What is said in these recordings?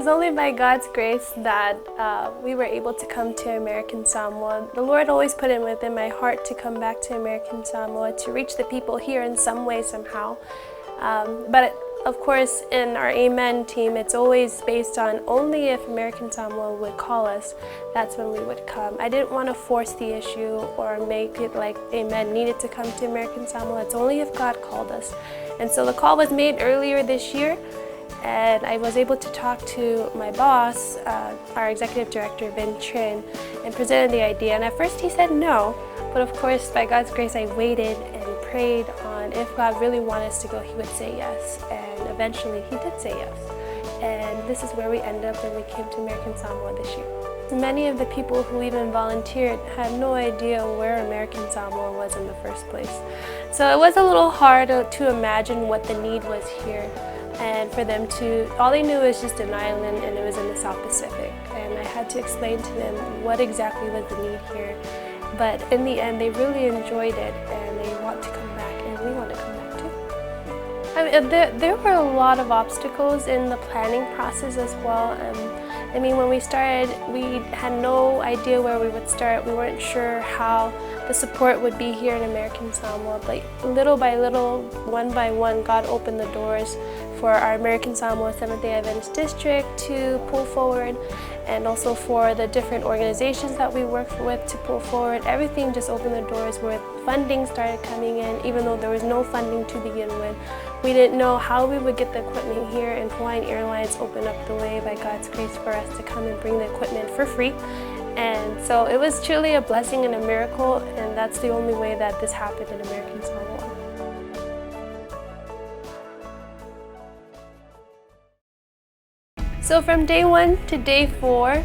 only by God's grace that we were able to come to American Samoa. The Lord always put it within my heart to come back to American Samoa, to reach the people here in some way, somehow. But of course, in our A.M.E.N team, it's always based on only if American Samoa would call us, that's when we would come. I didn't want to force the issue or make it like A.M.E.N needed to come to American Samoa. It's only if God called us. And so the call was made earlier this year, and I was able to talk to my boss, our executive director, A.M.E.N, and presented the idea. And at first he said no, but of course, by God's grace, I waited and prayed on if God really wanted us to go, he would say yes. And eventually he did say yes. And this is where we ended up, and we came to American Samoa this year. Many of the people who even volunteered had no idea where American Samoa was in the first place. So it was a little hard to imagine what the need was here. And for them to, all they knew was just an island, and it was in the South Pacific. And I had to explain to them what exactly was the need here. But in the end, they really enjoyed it, and they want to come back, and we want to come back too. I mean, there were a lot of obstacles in the planning process as well. I mean, when we started, we had no idea where we would start. We weren't sure how the support would be here in American Samoa, but little by little, one by one, God opened the doors for our American Samoa Seventh-day Adventist District to pull forward, and also for the different organizations that we work with to pull forward. Everything just opened the doors where funding started coming in, even though there was no funding to begin with. We didn't know how we would get the equipment here, and Hawaiian Airlines opened up the way by God's grace for us to come and bring the equipment for free. And so it was truly a blessing and a miracle, and that's the only way that this happened in American Samoa. So from day 1 to day 4,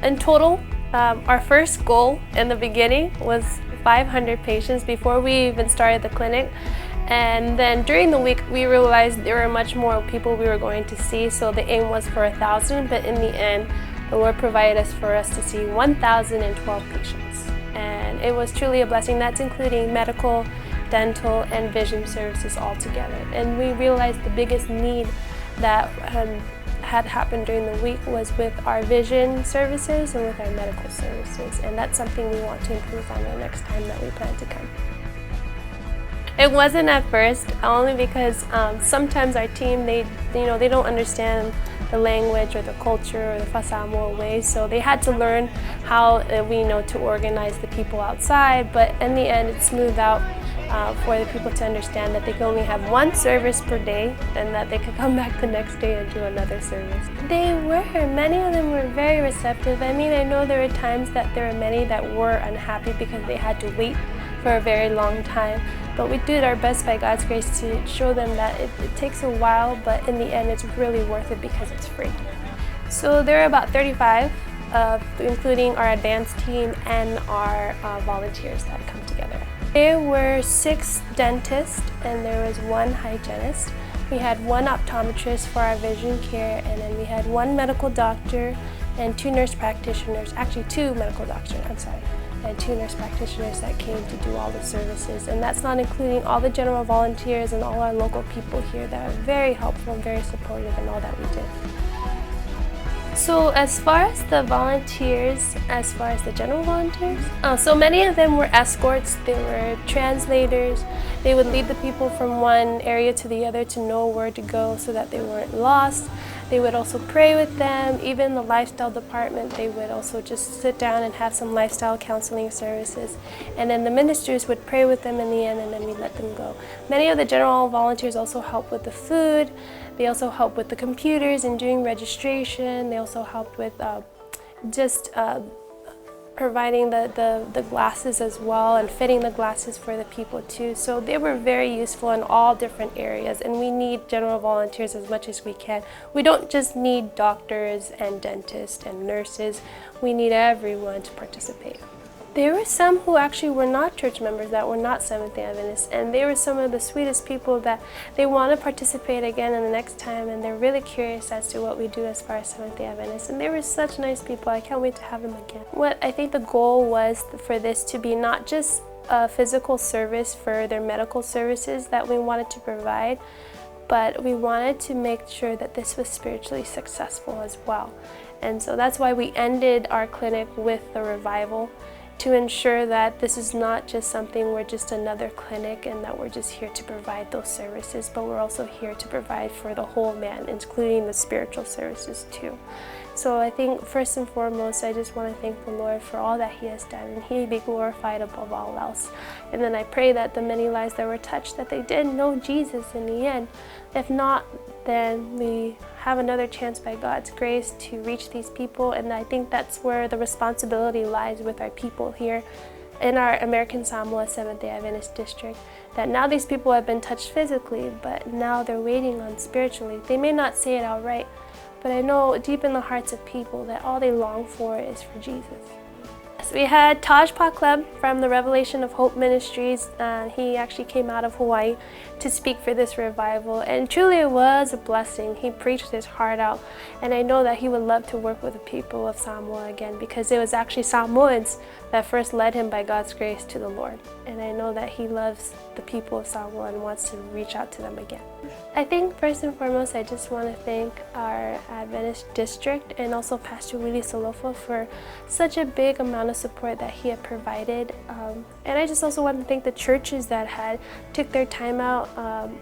in total, our first goal in the beginning was 500 patients before we even started the clinic. And then during the week, we realized there were much more people we were going to see, so the aim was for 1,000, but in the end, the Lord provided us for us to see 1,012 patients. And it was truly a blessing. That's including medical, dental, and vision services all together. And we realized the biggest need that had happened during the week was with our vision services and with our medical services. And that's something we want to improve on the next time that we plan to come. It wasn't at first, only because sometimes our team, they don't understand the language or the culture or the Samoa way, so they had to learn how to organize the people outside. But in the end, it smoothed out for the people to understand that they could only have one service per day, and that they could come back the next day and do another service. Many of them were very receptive. I mean, I know there were times that there were many that were unhappy because they had to wait for a very long time. But we did our best by God's grace to show them that it takes a while, but in the end it's really worth it because it's free. So there are about 35, including our advanced team and our volunteers that come together. There were 6 dentists and there was 1 hygienist. We had 1 optometrist for our vision care, and then we had 1 medical doctor and 2 nurse practitioners, actually 2 medical doctors, and 2 nurse practitioners that came to do all the services. And that's not including all the general volunteers and all our local people here that are very helpful and very supportive in all that we did. So as far as the volunteers, as far as the general volunteers, so many of them were escorts, they were translators. They would lead the people from one area to the other to know where to go so that they weren't lost. They would also pray with them. Even the lifestyle department, they would also just sit down and have some lifestyle counseling services. And then the ministers would pray with them in the end, and then we'd let them go. Many of the general volunteers also help with the food. They also help with the computers and doing registration. They also helped with providing the glasses as well, and fitting the glasses for the people too. So they were very useful in all different areas, and we need general volunteers as much as we can. We don't just need doctors and dentists and nurses, we need everyone to participate. There were some who actually were not church members, that were not Seventh-day Adventists, and they were some of the sweetest people that they want to participate again in the next time, and they're really curious as to what we do as far as Seventh-day Adventists. And they were such nice people. I can't wait to have them again. What I think the goal was for this to be not just a physical service for their medical services that we wanted to provide, but we wanted to make sure that this was spiritually successful as well. And so that's why we ended our clinic with the revival, to ensure that this is not just something, we're just another clinic and that we're just here to provide those services, but we're also here to provide for the whole man, including the spiritual services too. So I think first and foremost, I just want to thank the Lord for all that He has done, and He be glorified above all else. And then I pray that the many lives that were touched, that they did know Jesus in the end. If not, then we have another chance by God's grace to reach these people, and I think that's where the responsibility lies with our people here in our American Samoa Seventh-day Adventist District, that now these people have been touched physically, but now they're waiting on spiritually. They may not say it outright, but I know deep in the hearts of people that all they long for is for Jesus. So we had Taj Club from the Revelation of Hope Ministries. He actually came out of Hawaii to speak for this revival, and truly it was a blessing. He preached his heart out, and I know that he would love to work with the people of Samoa again, because it was actually Samoans that first led him by God's grace to the Lord. And I know that he loves the people of Samoa and wants to reach out to them again. I think first and foremost, I just want to thank our Adventist district and also Pastor Willie Solofo for such a big amount of support that he had provided. And I just also want to thank the churches that had took their time out,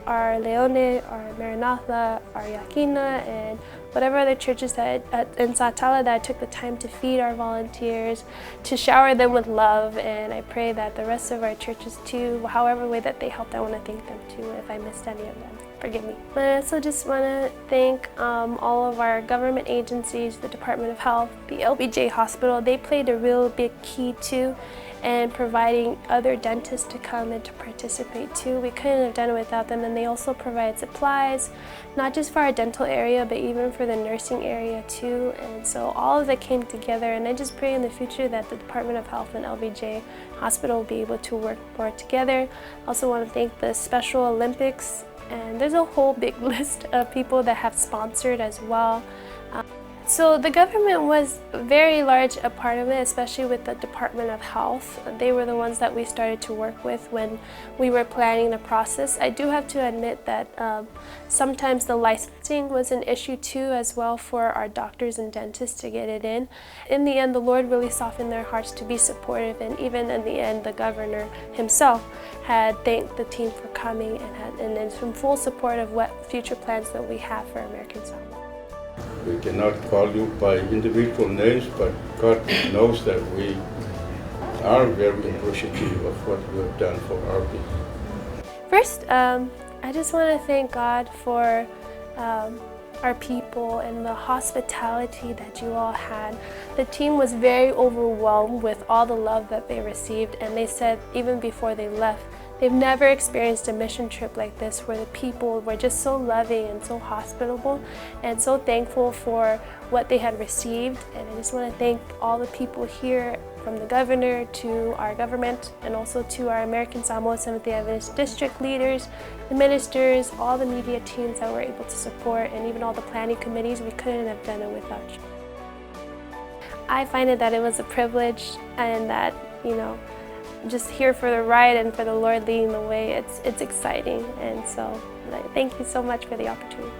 our Leone, our Maranatha, our Yakina, and whatever other churches that in Satala that took the time to feed our volunteers, to shower them with love. And I pray that the rest of our churches too, however way that they helped, I want to thank them too. If I missed any of them, forgive me. But I also just want to thank all of our government agencies, the Department of Health, the LBJ Hospital. They played a real big key too, and providing other dentists to come and to participate too. We couldn't have done it without them, and they also provide supplies, not just for our dental area, but even for the nursing area too. And so all of that came together, and I just pray in the future that the Department of Health and LBJ Hospital will be able to work more together. I also want to thank the Special Olympics, and there's a whole big list of people that have sponsored as well. So the government was very large a part of it, especially with the Department of Health. They were the ones that we started to work with when we were planning the process. I do have to admit that sometimes the licensing was an issue too as well for our doctors and dentists to get it in. In the end, the Lord really softened their hearts to be supportive, and even in the end, the governor himself had thanked the team for coming and is in full support of what future plans that we have for American Samoa. We cannot call you by individual names, but God knows that we are very appreciative of what you have done for our people. First, I just want to thank God for our people and the hospitality that you all had. The team was very overwhelmed with all the love that they received, and they said even before they left, they've never experienced a mission trip like this where the people were just so loving and so hospitable and so thankful for what they had received. And I just want to thank all the people here, from the governor to our government, and also to our American Samoa Seventh-day Adventist district leaders, the ministers, all the media teams that were able to support, and even all the planning committees. We couldn't have done it without you. I find it that it was a privilege, and that, you know, just here for the ride and for the Lord leading the way, it's exciting. And so thank you so much for the opportunity.